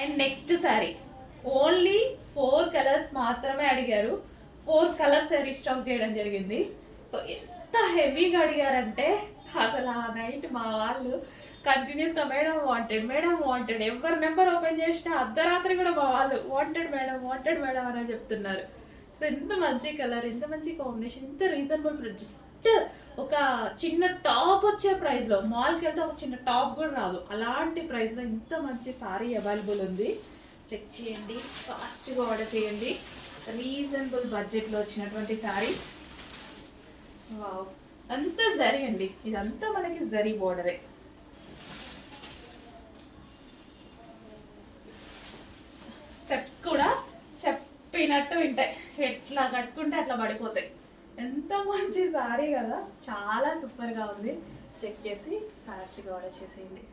And next sari only 4 colours మాత్రమే అడిగారు. 4 colours restock చేయడం జరిగింది. సో ఎంత హెవీగా అడిగారంటే అసలు ఆ నైట్ మా వాళ్ళు కంటిన్యూస్గా మేడం వాంటెడ్ ఎవరి నెంబర్ ఓపెన్ చేసినా అర్ధరాత్రి కూడా మా వాళ్ళు వాంటెడ్ మేడం అని చెప్తున్నారు. సో ఎంత మంచి కలర్, ఎంత మంచి కాంబినేషన్, ఎంత రీజనబుల్ ప్రైస్. జస్ట్ ఒక చిన్న టాప్ వచ్చే ప్రైస్లో, మాల్కి వెళ్తే ఒక చిన్న టాప్ కూడా రాదు, అలాంటి ప్రైస్లో ఇంత మంచి సారీ అవైలబుల్ ఉంది. చెక్ చేయండి, ఫాస్ట్గా ఆర్డర్ చేయండి. రీజనబుల్ బడ్జెట్లో వచ్చినటువంటి సారీ. అంతా జరీ అండి, ఇదంతా మనకి జరీ బోర్డరే. స్టెప్స్ కూడా చెప్పినట్టు వింటాయి, ఎట్లా కట్టుకుంటే అట్లా పడిపోతాయి. ఎంత మంచి సారీ కదా, చాలా సూపర్గా ఉంది. చెక్ చేసి ఫాస్ట్గా ఆర్డర్ చేసేయండి.